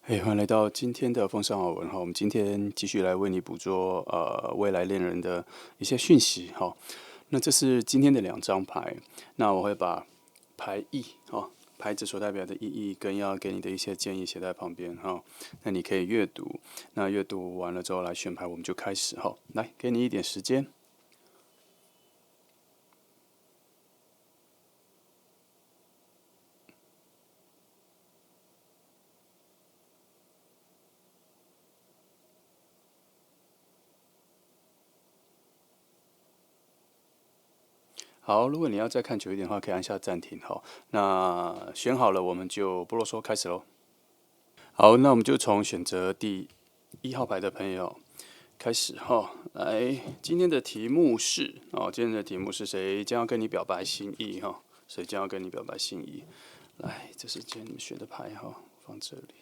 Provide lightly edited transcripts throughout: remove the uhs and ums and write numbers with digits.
欢迎来到今天的风尚好文哈。我们今天继续来为你捕捉未来恋人的一些讯息哈。那这是今天的两张牌，那我会把牌意牌子所代表的意义跟要给你的一些建议写在旁边哈。那你可以阅读，那阅读完了之后来选牌，我们就开始哈。来，给你一点时间。好，如果你要再看久一点的话，可以按下暂停哈。那选好了，我们就不啰嗦，开始喽。好，那我们就从选择第1号牌的朋友开始哈。来，今天的题目是今天的题目是谁将要跟你表白心意哈？谁将要跟你表白心意？来，这是今天你们选的牌哈，放这里。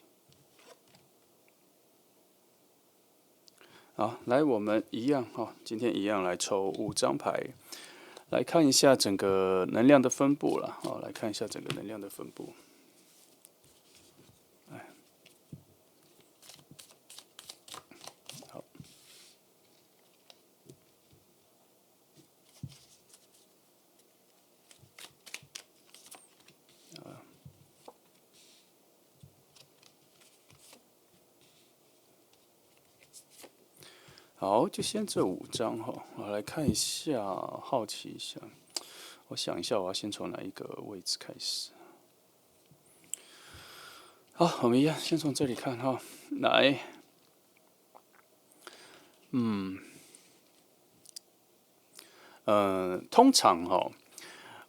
好，来，我们一样哈，今天一样来抽5张牌，来看一下整个能量的分布了。好，来看一下整个能量的分布。好，好，就先这5张哈，我来看一下，好奇一下。我想一下，我要先从哪一个位置开始？好，我们一样，先从这里看哈。来，通常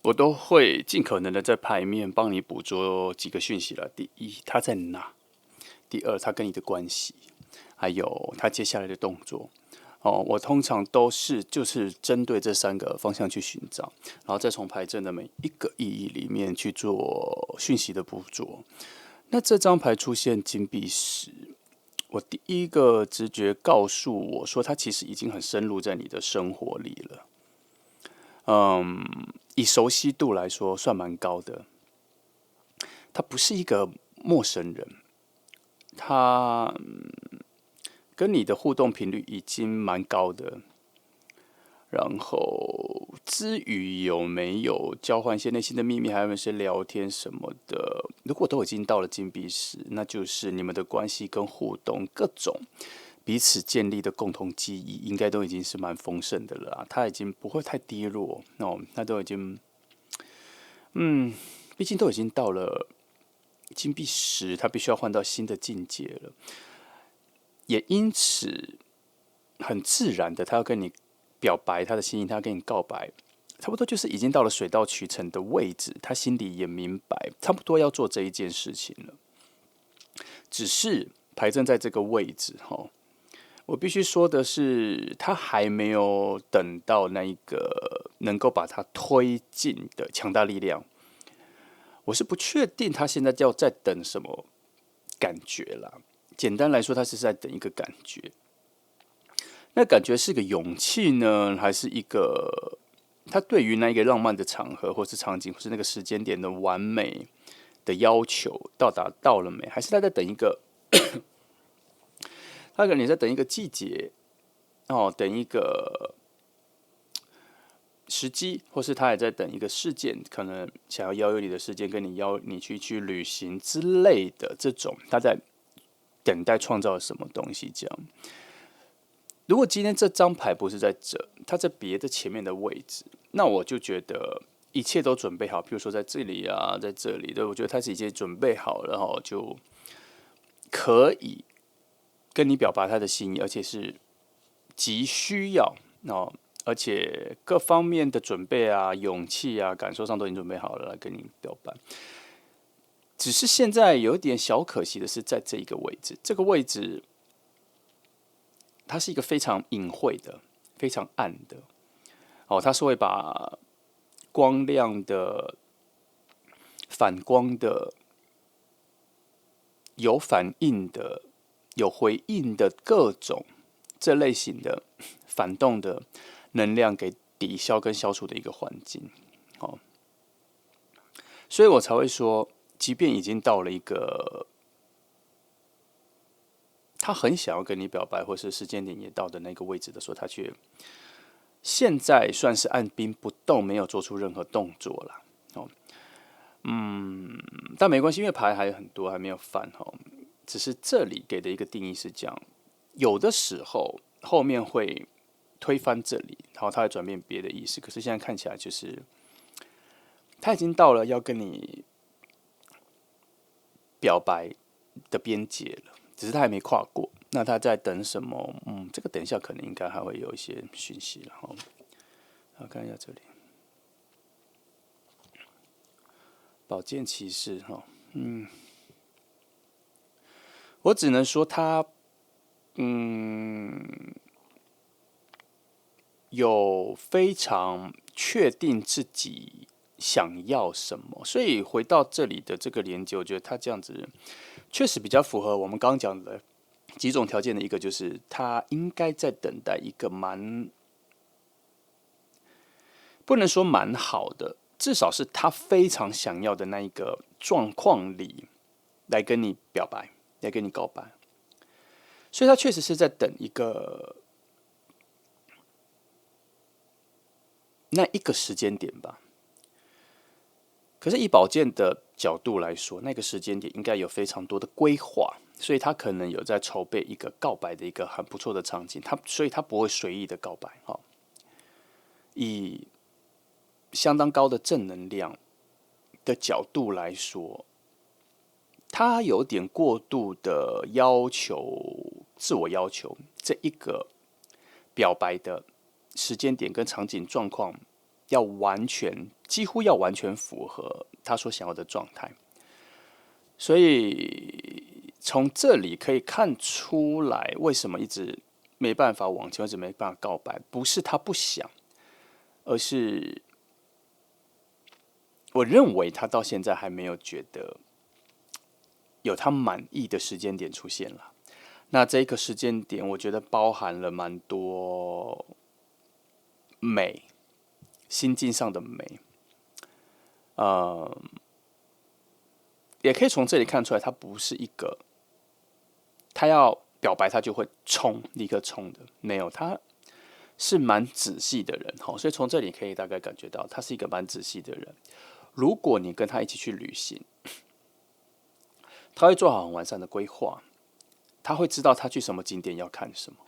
我都会尽可能的在牌面帮你捕捉几个讯息了。第一，他在哪？第二，他跟你的关系，还有他接下来的动作。我通常都是就是针对这3个方向去寻找，然后再从牌阵的每一个意义里面去做讯息的捕捉。那这张牌出现金币时，我第一个直觉告诉我说，它其实已经很深入在你的生活里了。以熟悉度来说，算蛮高的。他不是一个陌生人，他跟你的互动频率已经蛮高的。然后，至于有没有交换一些内心的秘密，还有一些聊天什么的，如果都已经到了金币时，那就是你们的关系跟互动各种彼此建立的共同记忆，应该都已经是蛮丰盛的了啦。他已经不会太低落他都已经，毕竟都已经到了金币10，他必须要换到新的境界了，也因此很自然的，他要跟你表白他的心意，他要跟你告白，差不多就是已经到了水到渠成的位置，他心里也明白，差不多要做这一件事情了。只是牌阵在这个位置我必须说的是，他还没有等到那一个能够把他推进的强大力量。我是不确定他现在要在等什么感觉啦。简单来说，他是在等一个感觉。那感觉是个勇气呢，还是一个他对于那一个浪漫的场合，或是场景，或是那个时间点的完美的要求到了没？还是他在等一个，他可能在等一个季节等一个时机，或是他也在等一个事件，可能想要邀约你的事件，跟你邀你去旅行之类的这种，他在等待创造什么东西这样。如果今天这张牌不是在这，它在别的前面的位置，那我就觉得一切都准备好。譬如说在这里啊，在这里，对，我觉得他是已经准备好了，然后就可以跟你表达他的心意，而且是急需要而且各方面的准备啊、勇气啊、感受上都已经准备好了来跟你表白。只是现在有点小可惜的是，在这一个位置，这个位置它是一个非常隐晦的、非常暗的。它是会把光亮的、反光的、有反应的、有回应的各种这类型的反动的能量给抵消跟消除的一个环境。所以我才会说，即便已经到了一个他很想要跟你表白，或是时间点也到的那个位置的时候，他却现在算是按兵不动，没有做出任何动作了。哦，但没关系，因为牌还有很多还没有翻哈。只是这里给的一个定义是这样，有的时候后面会推翻这里，然后他会转变别的意思。可是现在看起来就是他已经到了要跟你表白的边界了，只是他还没跨过。那他在等什么？这个等一下可能应该还会有一些讯息了哈。好，看一下这里，宝剑骑士哈，我只能说他，有非常确定自己想要什么，所以回到这里的这个连接，我觉得他这样子确实比较符合我们刚刚讲的几种条件的一个，就是他应该在等待一个不能说蛮好的，至少是他非常想要的那一个状况里来跟你表白，来跟你告白，所以他确实是在等一个那一个时间点吧。可是以宝剑的角度来说，那个时间点应该有非常多的规划，所以他可能有在筹备一个告白的一个很不错的场景，所以他不会随意的告白哈。以相当高的正能量的角度来说，他有点过度的要求，自我要求这一个表白的时间点跟场景状况要几乎要完全符合他所想要的状态，所以从这里可以看出来，为什么一直没办法往前，一直没办法告白，不是他不想，而是我认为他到现在还没有觉得有他满意的时间点出现了。那这个时间点，我觉得包含了蛮多美，心境上的美，也可以从这里看出来，他不是一个他要表白他就会立刻冲的，没有，他是蛮仔细的人，所以从这里可以大概感觉到他是一个蛮仔细的人。如果你跟他一起去旅行，他会做好很完善的规划，他会知道他去什么景点要看什么，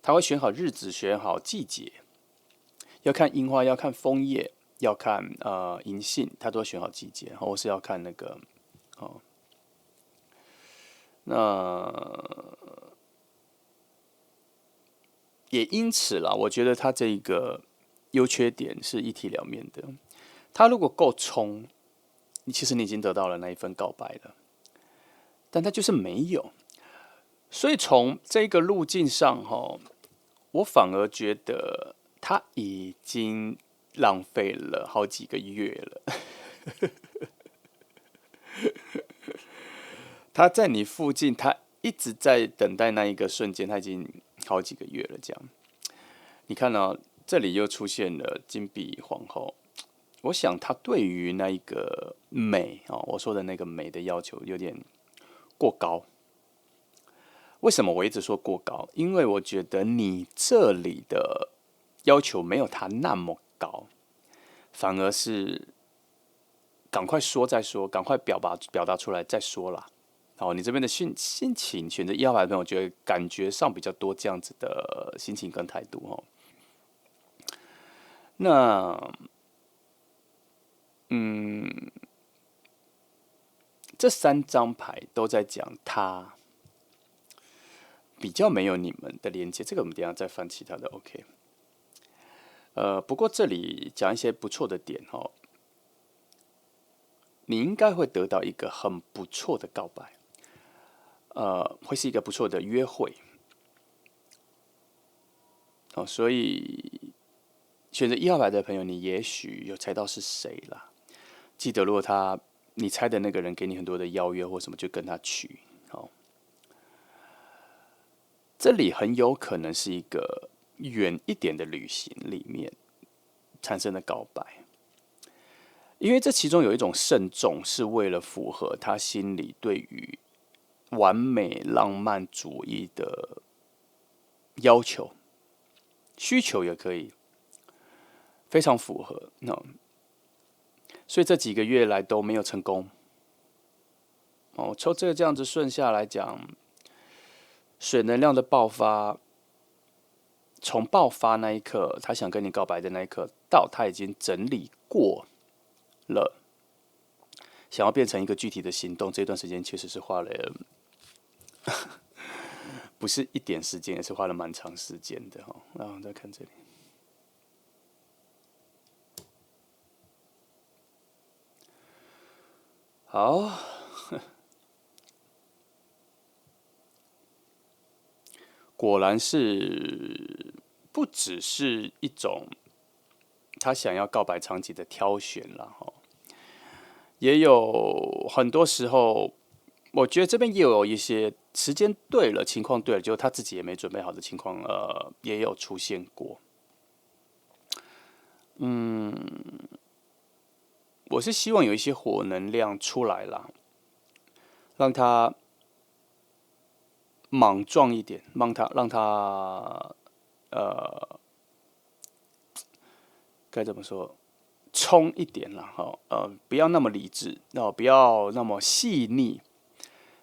他会选好日子，选好季节，要看樱花，要看枫叶，要看银杏，他都会选好季节，或是要看那个那也因此啦，我觉得他这个优缺点是一体两面的。他如果够冲，其实你已经得到了那一份告白了，但他就是没有。所以从这个路径上，我反而觉得他已经浪费了好几个月了。他在你附近，他一直在等待那一个瞬间，他已经好几个月了。这样，你看到这里又出现了金碧皇后，我想他对于那一个美我说的那个美的要求有点过高。为什么我一直说过高？因为我觉得你这里的要求没有他那么高，反而是赶快说再说，赶快表达出来再说啦。你这边的心情，选择1号牌的朋友，我觉得感觉上比较多这样子的心情跟态度那这3张牌都在讲他比较没有你们的连接，这个我们等一下再翻其他的 OK。不过这里讲一些不错的点你应该会得到一个很不错的告白，会是一个不错的约会所以选择1号牌的朋友，你也许有猜到是谁啦。记得，如果你猜的那个人给你很多的邀约或什么，就跟他去这里很有可能是一个远一点的旅行里面产生的告白，因为这其中有一种慎重，是为了符合他心里对于完美浪漫主义的要求、需求也可以，非常符合。所以这几个月来都没有成功。抽这样子顺下来讲，水能量的爆发，从爆发那一刻，他想跟你告白的那一刻，到他已经整理过了，想要变成一个具体的行动，这段时间确实是花了，不是一点时间，也是花了蛮长时间的哈。然后再看这里，好。果然是不只是一种他想要告白场景的挑选了哈，也有很多时候，我觉得这边也有一些时间对了，情况对了，就他自己也没准备好的情况，也有出现过。我是希望有一些火能量出来啦，让他莽撞一点，让他该怎么说？冲一点啦，哈，不要那么理智，不要那么细腻，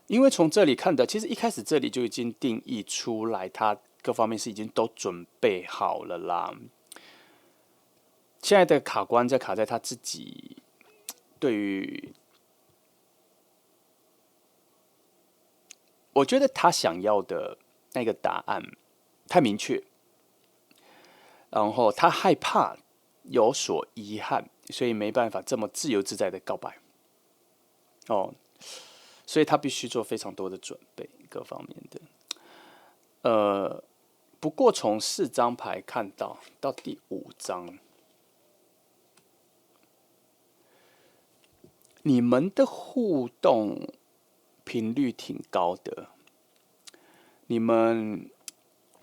因为从这里看的，其实一开始这里就已经定义出来，他各方面是已经都准备好了啦。现在的卡关在卡在他自己对于，我觉得他想要的那个答案太明确，然后他害怕有所遗憾，所以没办法这么自由自在的告白。哦，所以他必须做非常多的准备，各方面的。不过从4张牌看到第5张，你们的互动频率挺高的，你们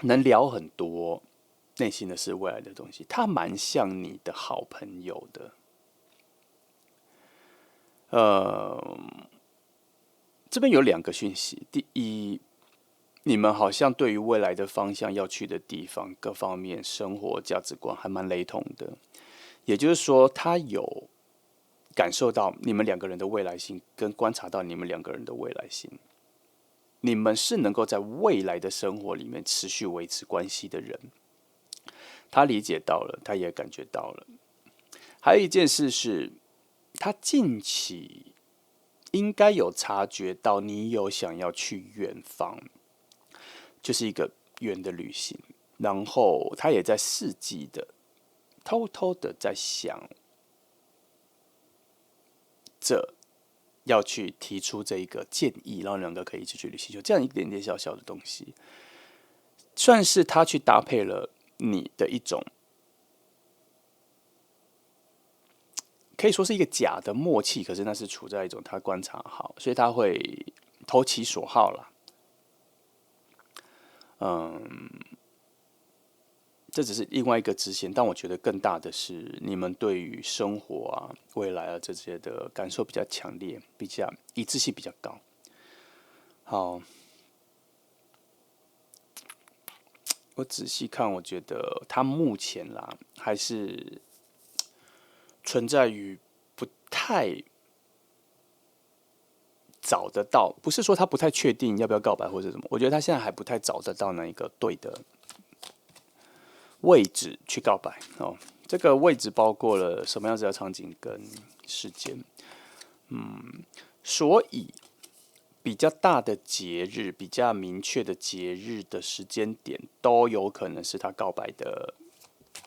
能聊很多内心的事、未来的东西，他蛮像你的好朋友的。这边有2个讯息，第一，你们好像对于未来的方向要去的地方，各方面生活价值观还蛮雷同的，也就是说，他有感受到你们2个人的未来性，跟观察到你们2个人的未来性，你们是能够在未来的生活里面持续维持关系的人。他理解到了，他也感觉到了。还有一件事是，他近期应该有察觉到你有想要去远方，就是一个远的旅行，然后他也在伺机的、偷偷的在想着要去提出这一个建议，让2个可以一起去旅行，就这样一点点小小的东西，算是他去搭配了你的一种，可以说是一个假的默契，可是那是处在一种他观察好，所以他会投其所好啦。这只是另外一个支线，但我觉得更大的是你们对于生活啊、未来啊这些的感受比较强烈，比较一致性比较高。好，我仔细看，我觉得他目前啦还是存在于不太找得到，不是说他不太确定要不要告白或者什么，我觉得他现在还不太找得到那一个对的位置去告白哦。这个位置包括了什么样子的场景跟时间，所以比较大的节日、比较明确的节日的时间点，都有可能是他告白的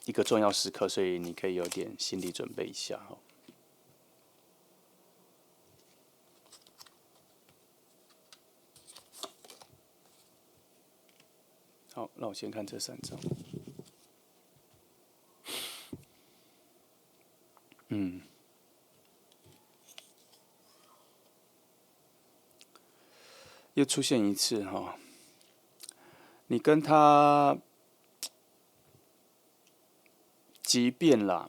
一个重要时刻，所以你可以有点心理准备一下哈。好，那我先看这3张。又出现一次哈，你跟他，即便啦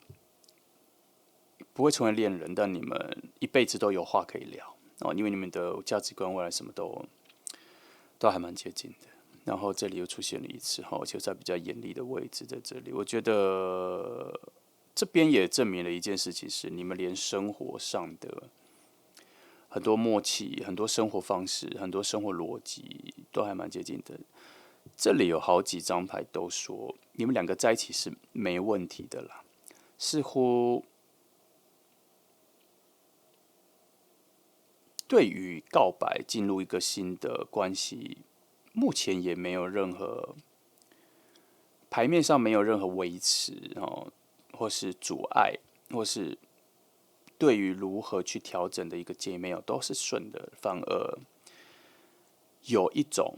不会成为恋人，但你们一辈子都有话可以聊哦，因为你们的价值观、未来什么都都还蛮接近的。然后这里又出现了一次哈，而且在比较严厉的位置在这里，我觉得这边也证明了一件事情是，你们连生活上的很多默契、很多生活方式、很多生活逻辑都还蛮接近的。这里有好几张牌都说你们两个在一起是没问题的啦，似乎对于告白进入一个新的关系，目前也没有任何牌面上没有任何维持哦，或是阻碍，或是对于如何去调整的一个界面都是顺的，反而有一种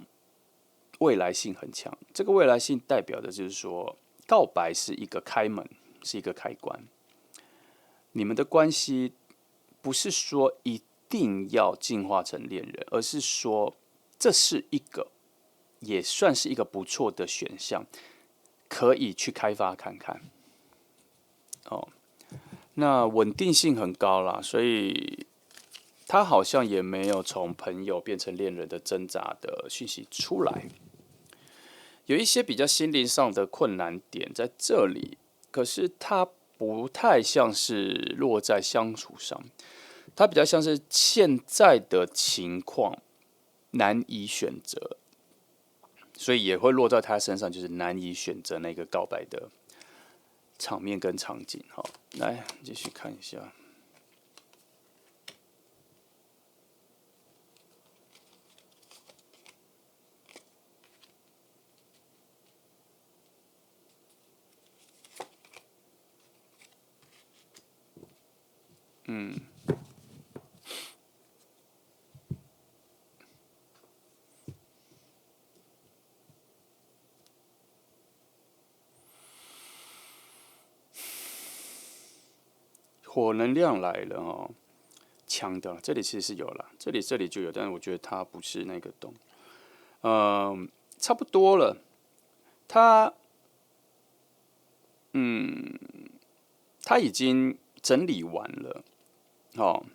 未来性很强。这个未来性代表的就是说，告白是一个开门，是一个开关。你们的关系不是说一定要进化成恋人，而是说这是一个也算是一个不错的选项，可以去开发看看。哦，那稳定性很高啦，所以他好像也没有从朋友变成恋人的挣扎的讯息出来。有一些比较心灵上的困难点在这里，可是它不太像是落在相处上，它比较像是现在的情况难以选择，所以也会落在他身上，就是难以选择那个告白的场面跟场景。好，来继续看一下。火能量来了哦，强的，这里其实是有了，这里就有，但是我觉得它不是那个洞，差不多了，它他已经整理完了，哦，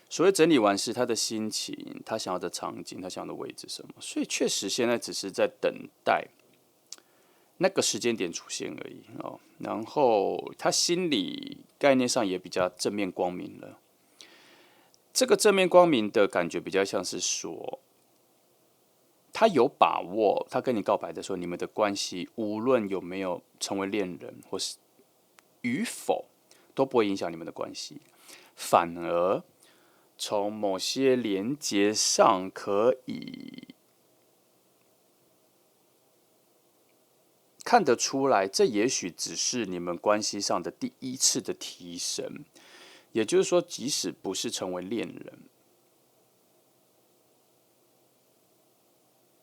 所谓整理完是他的心情，他想要的场景，他想要的位置什么，所以确实现在只是在等待那个时间点出现而已哦。然后他心里概念上也比较正面光明了。这个正面光明的感觉比较像是说，他有把握，他跟你告白的时候，你们的关系无论有没有成为恋人或是与否，都不会影响你们的关系，反而从某些连结上可以看得出来，这也许只是你们关系上的第一次的提升。也就是说，即使不是成为恋人，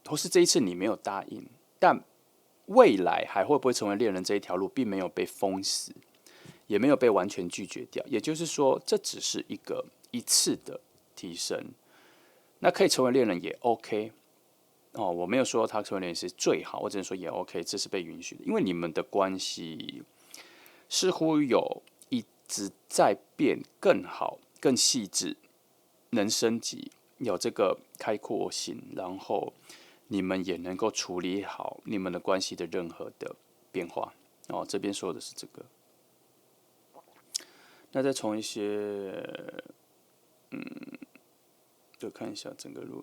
或是这一次你没有答应，但未来还会不会成为恋人这一条路，并没有被封死，也没有被完全拒绝掉。也就是说，这只是一次的提升。那可以成为恋人也 OK 哦，我没有说他成为恋人是最好，我只能说也 OK，这是被允许的，因为你们的关系似乎有一直在变更好、更细致，能升级，有这个开阔性，然后你们也能够处理好你们的关系的任何的变化。哦，这边说的是这个。那再从一些，就看一下整个路，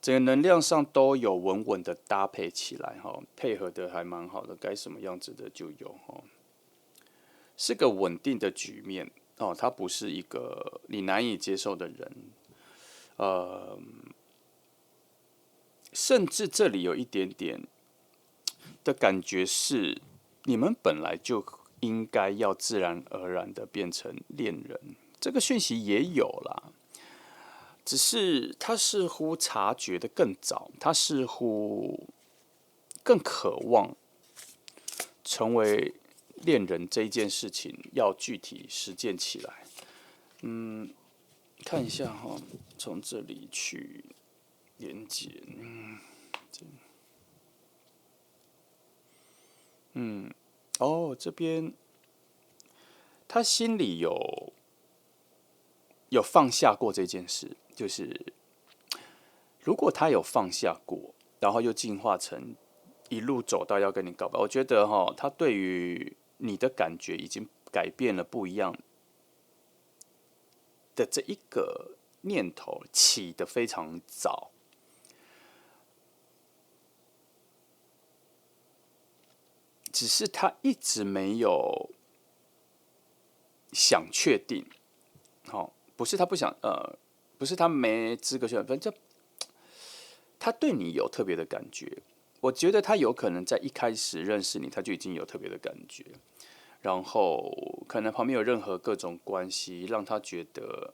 整个能量上都有稳稳的搭配起来哈，配合的还蛮好的，该什么样子的就有哈，是个稳定的局面哦，它不是一个你难以接受的人，呃，甚至这里有一点点的感觉是，你们本来就应该要自然而然的变成恋人，这个讯息也有啦。只是他似乎察觉的更早，他似乎更渴望成为恋人这一件事情要具体实践起来。看一下哈，从这里去连接。哦，这边他心里有放下过这件事，就是如果他有放下过，然后又进化成一路走到要跟你告白，我觉得他对于你的感觉已经改变了，不一样的这一个念头起得非常早。只是他一直没有想确定，不是他不想，不是他没资格确定，反正他对你有特别的感觉。我觉得他有可能在一开始认识你，他就已经有特别的感觉，然后可能旁边有任何各种关系，让他觉得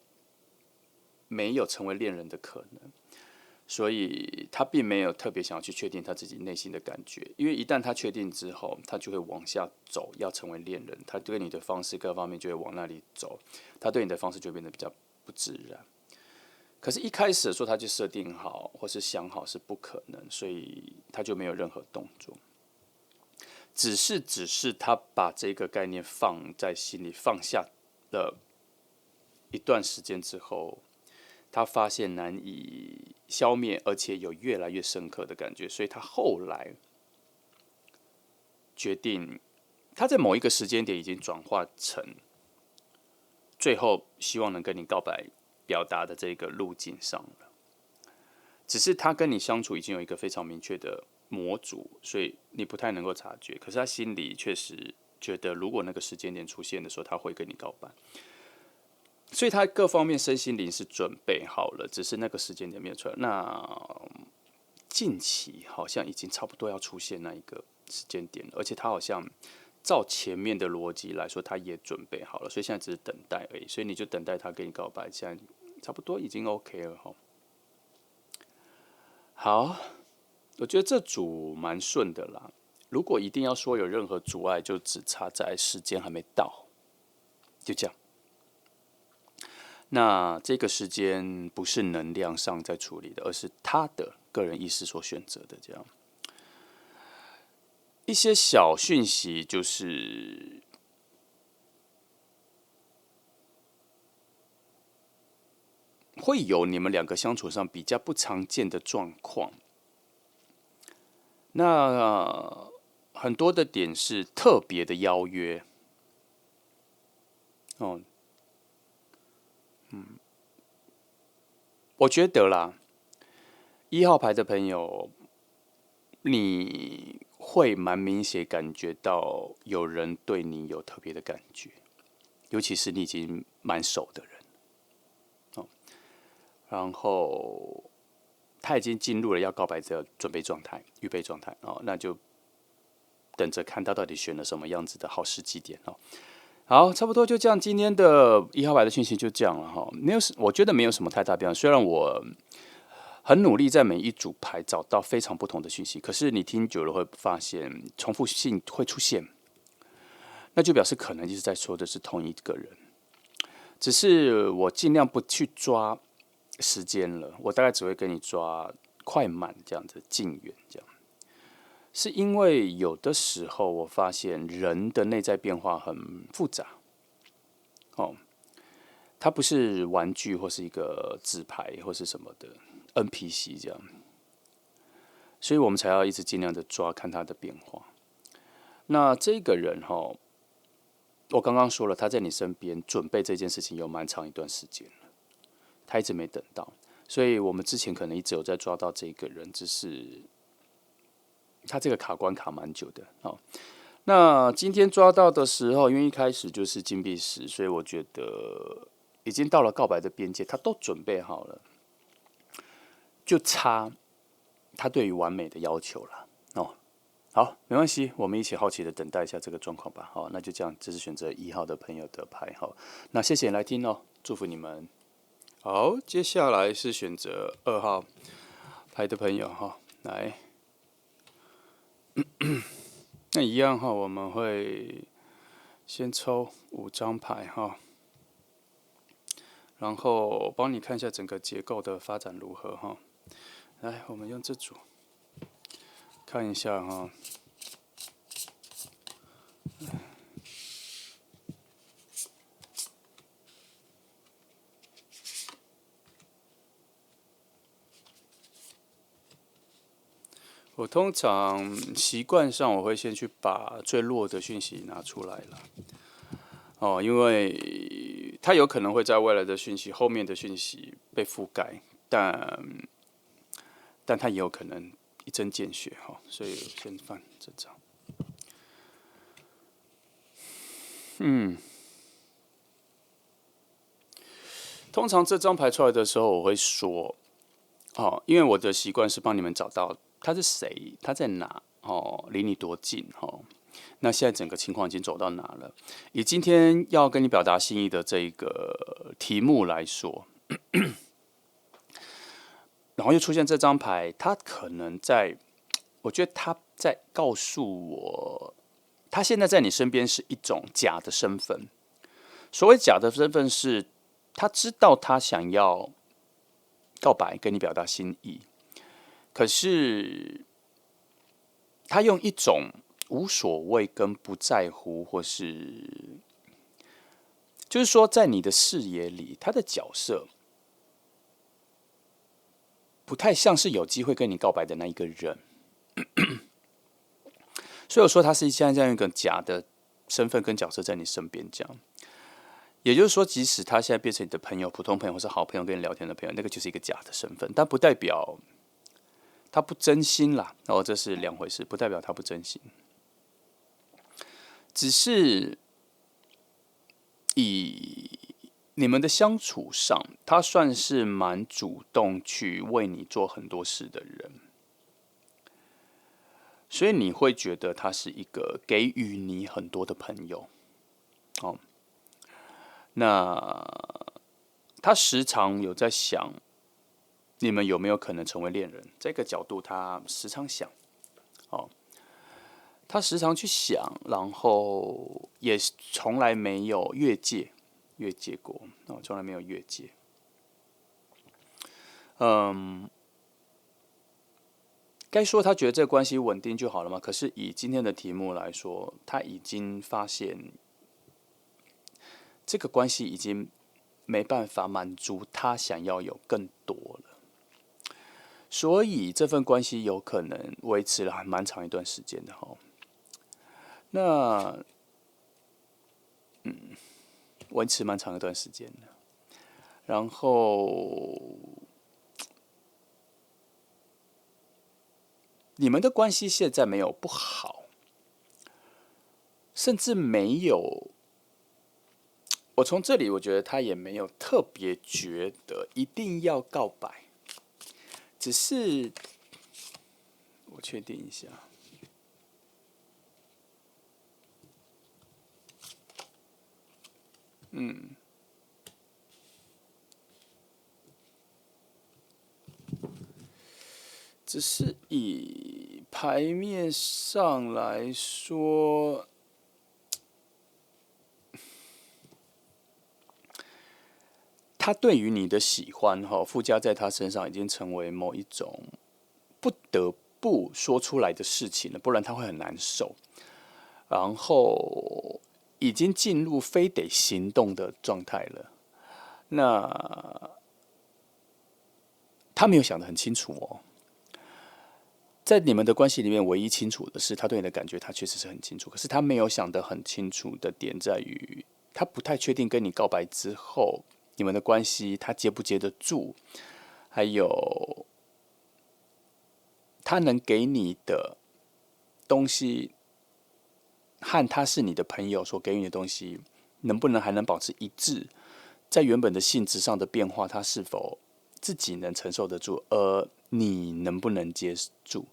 没有成为恋人的可能。所以他并没有特别想要去确定他自己内心的感觉，因为一旦他确定之后，他就会往下走，要成为恋人，他对你的方式各方面就会往那里走，他对你的方式就变得比较不自然。可是，一开始的时候他就设定好或是想好是不可能，所以他就没有任何动作。只是他把这个概念放在心里，放下了一段时间之后，他发现难以消灭，而且有越来越深刻的感觉，所以他后来决定，他在某一个时间点已经转化成最后希望能跟你告白表达的这个路径上了。只是他跟你相处已经有一个非常明确的模组，所以你不太能够察觉。可是他心里确实觉得，如果那个时间点出现的时候，他会跟你告白。所以他各方面身心灵是准备好了，只是那个时间点没有出来。那近期好像已经差不多要出现那一个时间点了，而且他好像照前面的逻辑来说，他也准备好了，所以现在只是等待而已。所以你就等待他跟你告白，现在差不多已经 OK 了哈。好，我觉得这组蛮顺的啦。如果一定要说有任何阻碍，就只差在时间还没到，就这样。那这个时间不是能量上在处理的，而是他的个人意识所选择的。这样一些小讯息，就是会有你们两个相处上比较不常见的状况。那很多的点是特别的邀约，哦，我觉得啦，1号牌的朋友，你会蛮明显感觉到有人对你有特别的感觉，尤其是你已经蛮熟的人，然后他已经进入了要告白的准备状态、预备状态那就等着看他到底选了什么样子的好时机点哦。好，差不多就这样，今天的1号牌的讯息就这样了哈，没有，我觉得没有什么太大变化。虽然我很努力在每一组牌找到非常不同的讯息，可是你听久了会发现重复性会出现，那就表示可能就是在说的是同一个人，只是我尽量不去抓时间了，我大概只会跟你抓快慢这样子，近远这样。是因为有的时候我发现人的内在变化很复杂，哦，它不是玩具或是一个纸牌或是什么的 NPC 这样，所以我们才要一直尽量的抓看它的变化。那这个人我刚刚说了，他在你身边准备这件事情有蛮长一段时间了，他一直没等到，所以我们之前可能一直有在抓到这个人，只是他这个卡关卡蛮久的哦。那今天抓到的时候，因为一开始就是金币石，所以我觉得已经到了告白的边界，他都准备好了，就差他对于完美的要求了哦。好，没关系，我们一起好奇的等待一下这个状况吧。好，那就这样，这是选择1号的朋友的牌。好，那谢谢你来听哦，祝福你们。好，接下来是选择2号牌的朋友哈，来，那一样哈，我们会先抽5张牌哈，然后帮你看一下整个结构的发展如何哈。来，我们用这组看一下哈。我通常习惯上我会先去把最弱的讯息拿出来了。哦，因为它有可能会在未来的讯息后面的讯息被覆盖，但它也有可能一针见血哈，所以我先放这张。通常这张排出来的时候，我会说，哦，因为我的习惯是帮你们找到他是谁，他在哪，哦，离你多近，哦。那现在整个情况已经走到哪了？以今天要跟你表达心意的这一个题目来说，然后又出现这张牌，他可能在，我觉得他在告诉我，他现在在你身边是一种假的身份。所谓假的身份是，他知道他想要告白，跟你表达心意，可是他用一种无所谓跟不在乎，或是就是说，在你的视野里，他的角色不太像是有机会跟你告白的那一个人。所以我说，他是现在这样一个假的身份跟角色在你身边这样。也就是说，即使他现在变成你的朋友、普通朋友或是好朋友，跟你聊天的朋友，那个就是一个假的身份，但不代表他不真心啦。哦，这是两回事，不代表他不真心。只是以你们的相处上，他算是蛮主动去为你做很多事的人，所以你会觉得他是一个给予你很多的朋友。哦，那他时常有在想，你们有没有可能成为恋人？这个角度他时常想。哦，他时常去想，然后也从来没有越界过，哦，从来没有越界。该说他觉得这个关系稳定就好了吗？可是以今天的题目来说，他已经发现这个关系已经没办法满足他想要有更多了，所以这份关系有可能维持了还蛮长一段时间的哈。那维持蛮长一段时间的，然后你们的关系现在没有不好，甚至没有。我从这里我觉得他也没有特别觉得一定要告白，只是我确定一下。只是以牌面上来说，他对于你的喜欢哈，附加在他身上已经成为某一种不得不说出来的事情了，不然他会很难受。然后已经进入非得行动的状态了。那他没有想得很清楚哦。在你们的关系里面，唯一清楚的是他对你的感觉，他确实是很清楚。可是他没有想得很清楚的点在于，他不太确定跟你告白之后，你们的关系他接不接得住，还有他能给你的东西和他是你的朋友所给予的东西，能不能还能保持一致？在原本的性质上的变化，他是否自己能承受得住，而你能不能接住？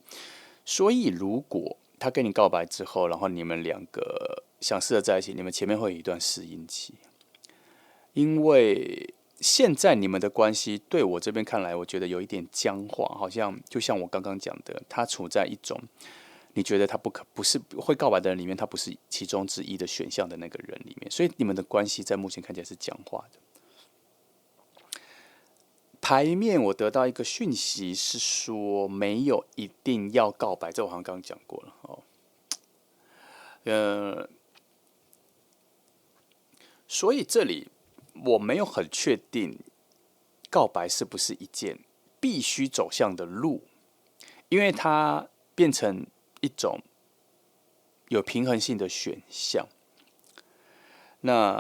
所以，如果他跟你告白之后，然后你们两个想试着在一起，你们前面会有一段适应期，因为现在你们的关系对我这边看来，我觉得有一点僵化，好像就像我刚刚讲的，他处在一种你觉得他不是会告白的人里面，他不是其中之一的选项的那个人里面，所以你们的关系在目前看起来是僵化的。牌面我得到一个讯息是说，没有一定要告白，这我好像刚刚讲过了哦。所以这里我没有很确定告白是不是一件必须走向的路，因为他变成一种有平衡性的选项。那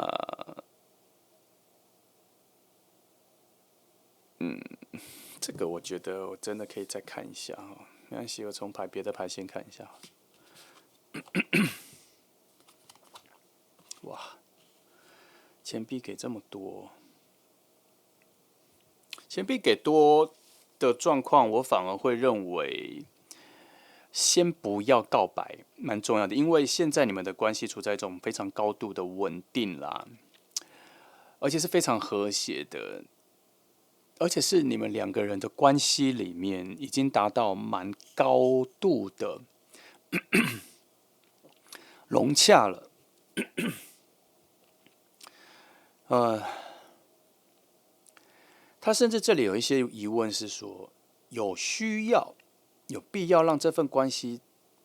这个我觉得我真的可以再看一下哈，没关系，我从别的牌先看一下。哇，钱币给这么多，钱币给多的状况，我反而会认为先不要告白，蛮重要的，因为现在你们的关系处在一种非常高度的稳定啦，而且是非常和谐的，而且是你们两个人的关系里面已经达到蛮高度的融洽了。他甚至这里有一些疑问是说，有需要、有必要让这份关系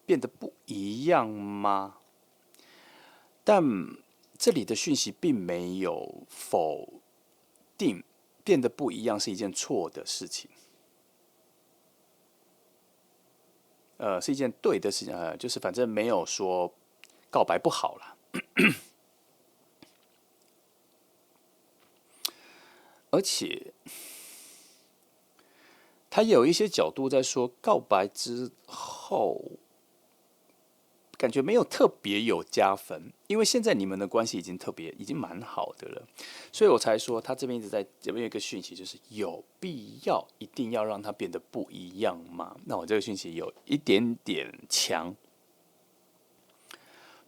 变得不一样吗？但这里的讯息并没有否定变得不一样是一件错的事情，是一件对的事情，就是反正没有说告白不好啦。而且他有一些角度在说，告白之后感觉没有特别有加分，因为现在你们的关系已经蛮好的了，所以我才说他这边一直在这边有一个讯息，就是有必要一定要让它变得不一样吗？那我这个讯息有一点点强，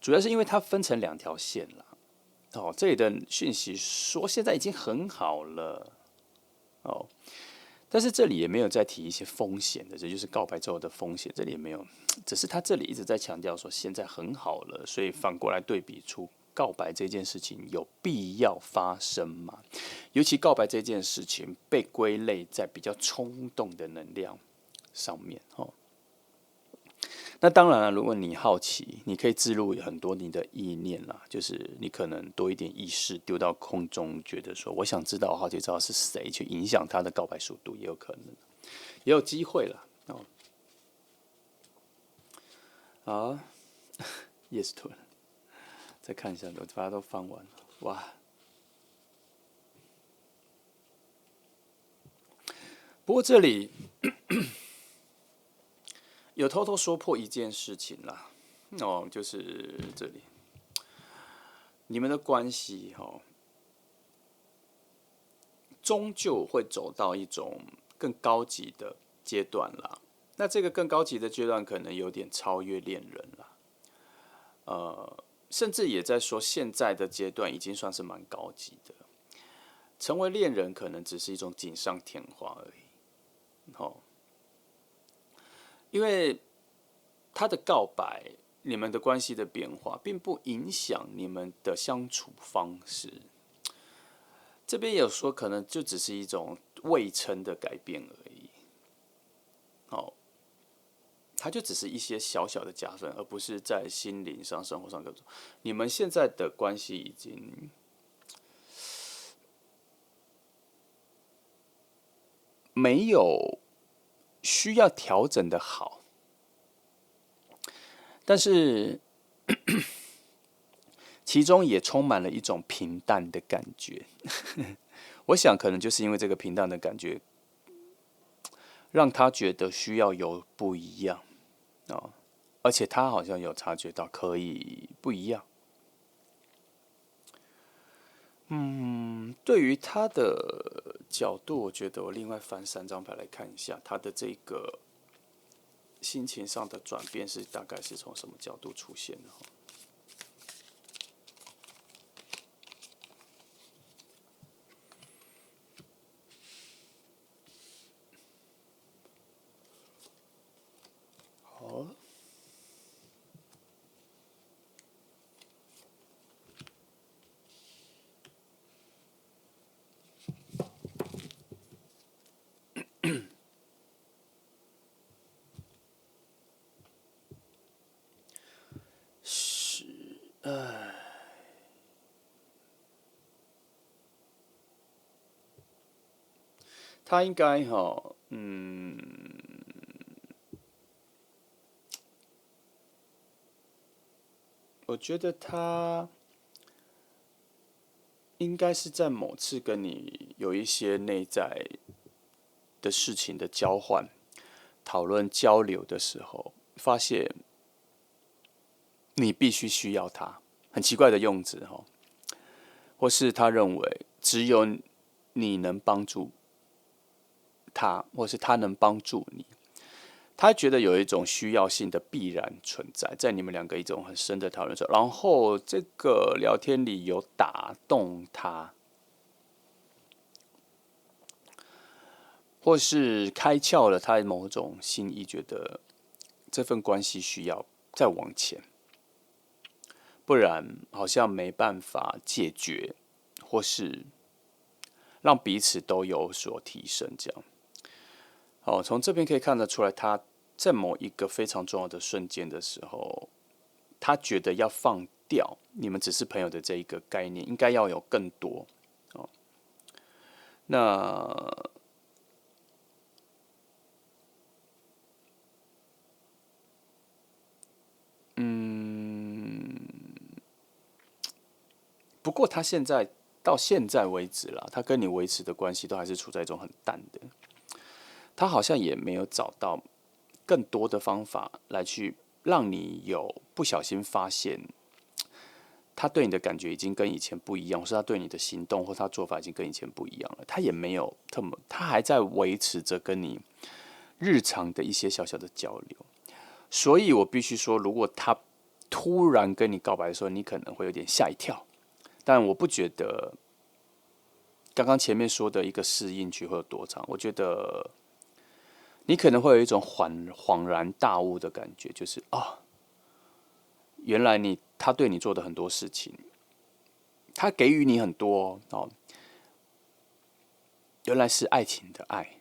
主要是因为它分成两条线了。哦，这里的讯息说现在已经很好了，哦，但是这里也没有再提一些风险的，这就是告白之后的风险，这里也没有，只是他这里一直在强调说现在很好了，所以反过来对比出告白这件事情有必要发生吗？尤其告白这件事情被归类在比较冲动的能量上面，哦。那当然了，如果你好奇，你可以置入很多你的意念啦，就是你可能多一点意识丢到空中，觉得说我想知道，我好奇知道是谁去影响他的告白速度，也有可能，也有机会啦。哦，好，yes 屯，再看一下，我把它都翻完了，哇！不过这里有偷偷说破一件事情啦，哦，就是这里你们的关系哦，终究会走到一种更高级的阶段啦。那这个更高级的阶段可能有点超越恋人啦，甚至也在说现在的阶段已经算是蛮高级的，成为恋人可能只是一种锦上添花而已。哦，因为他的告白，你们的关系的变化，并不影响你们的相处方式。这边有说，可能就只是一种未称的改变而已。哦，它就只是一些小小的加分，而不是在心灵上、生活上各种。你们现在的关系已经没有需要调整的好，但是其中也充满了一种平淡的感觉。我想，可能就是因为这个平淡的感觉，让他觉得需要有不一样哦，而且他好像有察觉到可以不一样。对于他的角度，我觉得我另外翻3张牌来看一下他的这个心情上的转变是大概是从什么角度出现的。好，是，他应该哈，我觉得他应该是在某次跟你有一些内在的事情的交换、讨论、交流的时候，发现你必须需要他，很奇怪的用词哈，或是他认为只有你能帮助他，或是他能帮助你。他觉得有一种需要性的必然存在，在你们两个一种很深的讨论中，然后这个聊天里有打动他，或是开窍了他某种心意，觉得这份关系需要再往前，不然好像没办法解决，或是让彼此都有所提升，这样。哦，从这边可以看得出来，他在某一个非常重要的瞬间的时候，他觉得要放掉你们只是朋友的这一个概念，应该要有更多哦。那不过他现在到现在为止啦，他跟你维持的关系都还是处在一种很淡的，他好像也没有找到更多的方法来去让你有不小心发现，他对你的感觉已经跟以前不一样，或是他对你的行动或他做法已经跟以前不一样了。他也没有他还在维持着跟你日常的一些小小的交流。所以我必须说，如果他突然跟你告白的时候，你可能会有点吓一跳。但我不觉得刚刚前面说的一个适应期会有多长，我觉得你可能会有一种恍然大悟的感觉，就是啊，原来他对你做的很多事情，他给予你很多哦，原来是爱情的爱，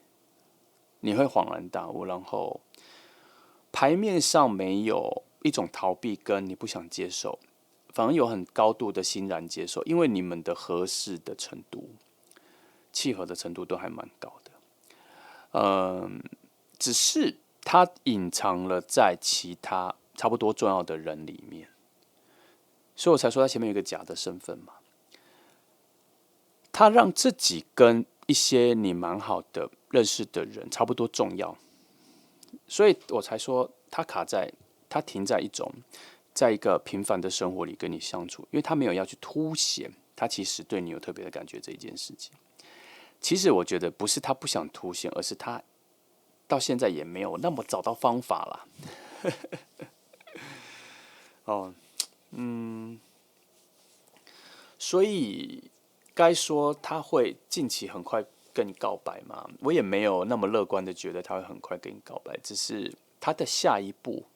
你会恍然大悟，然后牌面上没有一种逃避跟你不想接受，反而有很高度的欣然接受，因为你们的合适的程度、契合的程度都还蛮高的。只是它隐藏了在其他差不多重要的人里面，所以我才说他前面有一个假的身份嘛。他让自己跟一些你蛮好的认识的人差不多重要，所以我才说他停在在一个平凡的生活里跟你相处，因为他没有要去凸显他其实对你有特别的感觉这一件事情。其实我觉得不是他不想凸显，而是他到现在也没有那么找到方法啦。哦，所以该说他会近期很快跟你告白吗？我也没有那么乐观的觉得他会很快跟你告白，只是他的下一步，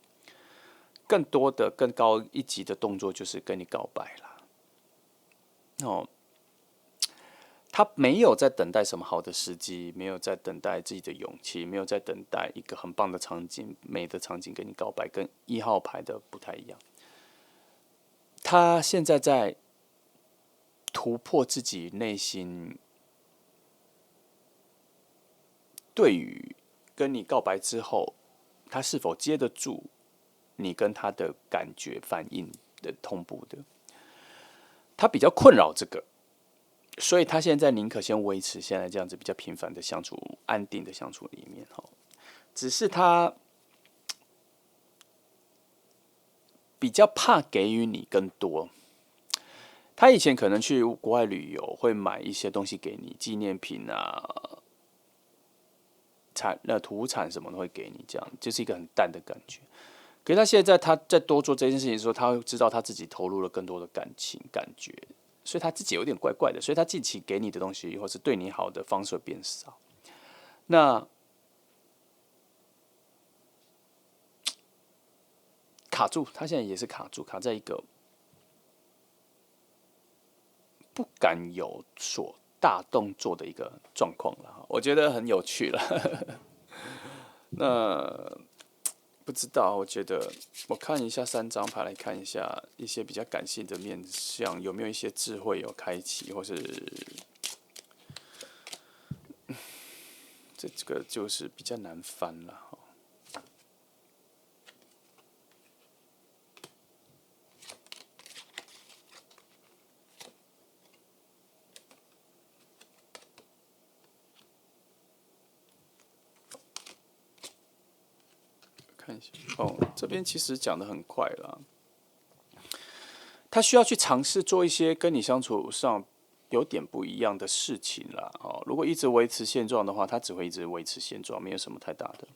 更多的更高一级的动作就是跟你告白啦。哦，他没有在等待什么好的时机，没有在等待自己的勇气，没有在等待一个很棒的场景、美的场景跟你告白，跟1号牌的不太一样。他现在在突破自己内心对于跟你告白之后，他是否接得住你跟他的感觉反应的同步的，他比较困扰这个，所以他现在宁可先维持现在这样子比较平凡的相处、安定的相处里面哈。只是他比较怕给予你更多。他以前可能去国外旅游，会买一些东西给你，纪念品啊、土产什么的会给你，这样就是一个很淡的感觉。可是他现在他在多做这件事情的时候，他会知道他自己投入了更多的感情、感觉，所以他自己有点怪怪的，所以他近期给你的东西，或是对你好的方式会变少。那卡住，他现在也是卡住，卡在一个不敢有所大动作的一个状况了。我觉得很有趣了。那不知道，我觉得我看一下3张牌，来看一下一些比较感性的面向，有没有一些智慧有开启，或是这个就是比较难翻了。看一下哦，这边其实讲的很快啦。他需要去尝试做一些跟你相处上有点不一样的事情啦。哦，如果一直维持现状的话，他只会一直维持现状，没有什么太大的。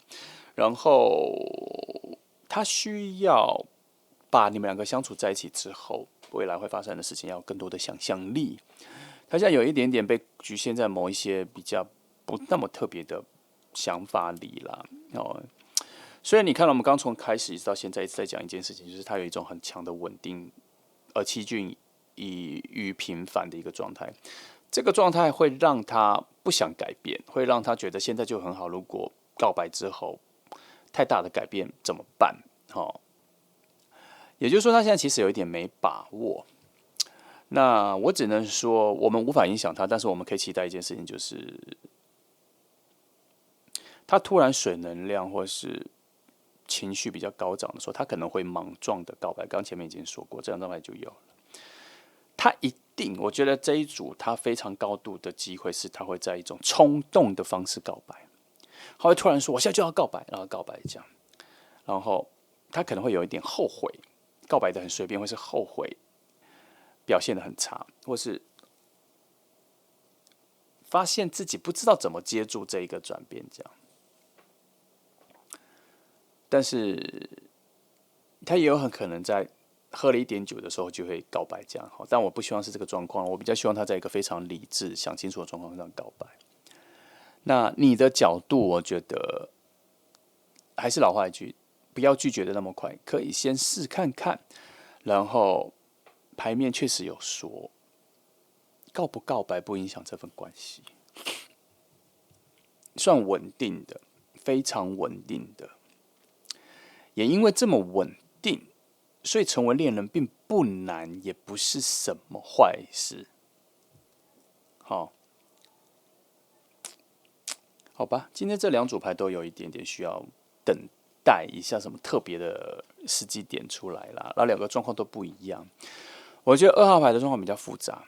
然后他需要把你们两个相处在一起之后，未来会发生的事情要有更多的想象力。他现在有一点点被局限在某一些比较不那么特别的想法里啦。哦，所以你看到我们刚从开始一直到现在一直在讲一件事情，就是他有一种很强的稳定，趋近于平凡的一个状态。这个状态会让他不想改变，会让他觉得现在就很好。如果告白之后太大的改变怎么办？哦，也就是说，他现在其实有一点没把握。那我只能说，我们无法影响他，但是我们可以期待一件事情，就是他突然水能量或是情绪比较高涨的时候，他可能会莽撞的告白。刚前面已经说过，这样状态就有了。他一定，我觉得这一组他非常高度的机会是，他会在一种冲动的方式告白，他会突然说：“我现在就要告白”，然后告白这样，然后他可能会有一点后悔，告白的很随便，或是后悔表现的很差，或是发现自己不知道怎么接住这一个转变这样。但是他也有很可能在喝了一点酒的时候就会告白这样，但我不希望是这个状况，我比较希望他在一个非常理智、想清楚的状况上告白。那你的角度，我觉得还是老话一句，不要拒绝的那么快，可以先试看看。然后牌面确实有说，告不告白不影响这份关系，算稳定的，非常稳定的。也因为这么稳定，所以成为恋人并不难，也不是什么坏事。好，好吧，今天这两组牌都有一点点需要等待一下，什么特别的时机点出来啦。那两个状况都不一样。我觉得2号牌的状况比较复杂。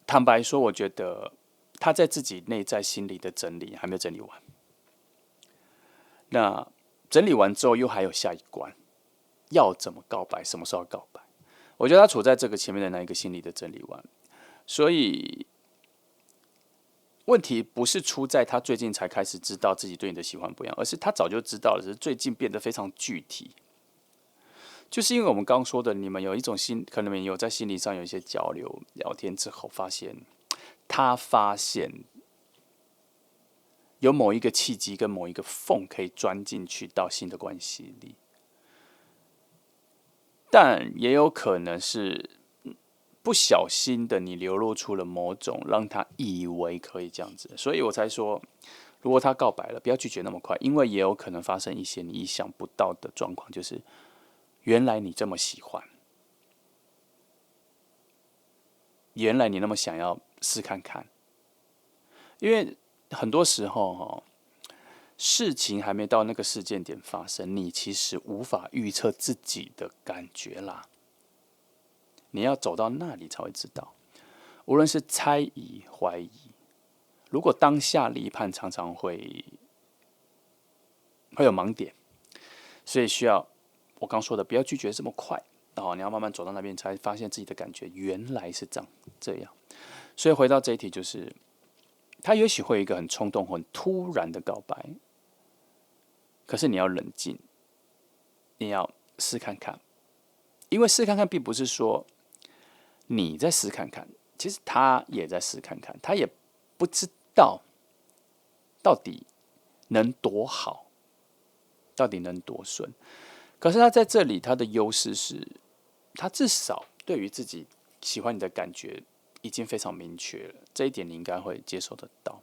坦白说，我觉得他在自己内在心理的整理还没有整理完。那整理完之后，又还有下一关，要怎么告白，什么时候告白？我觉得他处在这个前面的那一个心理的整理完，所以问题不是出在他最近才开始知道自己对你的喜欢不一样，而是他早就知道了，只是最近变得非常具体。就是因为我们刚刚说的，你们有一种可能有在心理上有一些交流、聊天之后，他发现有某一个契机跟某一个缝可以钻进去到新的关系里，但也有可能是不小心的你流露出了某种让他以为可以这样子，所以我才说，如果他告白了，不要拒绝那么快，因为也有可能发生一些你意想不到的状况，就是原来你这么喜欢，原来你那么想要试看看，因为很多时候事情还没到那个事件点发生，你其实无法预测自己的感觉啦。你要走到那里才会知道，无论是猜疑、怀疑，如果当下离判，常常会有盲点，所以需要我刚说的，不要拒绝这么快。你要慢慢走到那边，才发现自己的感觉原来是这样。所以回到这一题，就是他也许会有一个很冲动、很突然的告白，可是你要冷静，你要试看看，因为试看看并不是说你在试看看，其实他也在试看看，他也不知道到底能多好，到底能多顺。可是他在这里，他的优势是，他至少对于自己喜欢你的感觉已经非常明确了，这一点你应该会接受得到。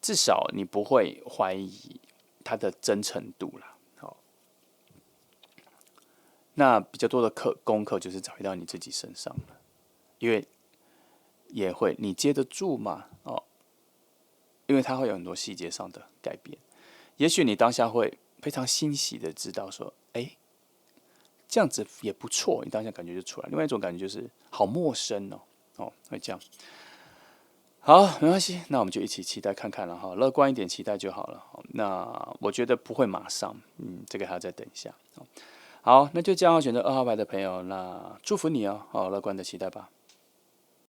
至少你不会怀疑他的真诚度啦。好，那比较多的功课就是回到你自己身上了，因为也会你接得住吗？因为它会有很多细节上的改变。也许你当下会非常欣喜的知道说，哎，这样子也不错，你当下感觉就出来。另外一种感觉就是好陌生会这样。好，没关系，那我们就一起期待看看了哈，乐观一点，期待就好了。那我觉得不会马上，这个还要再等一下。好，那就这样选择2号牌的朋友，那祝福你哦，乐观的期待吧。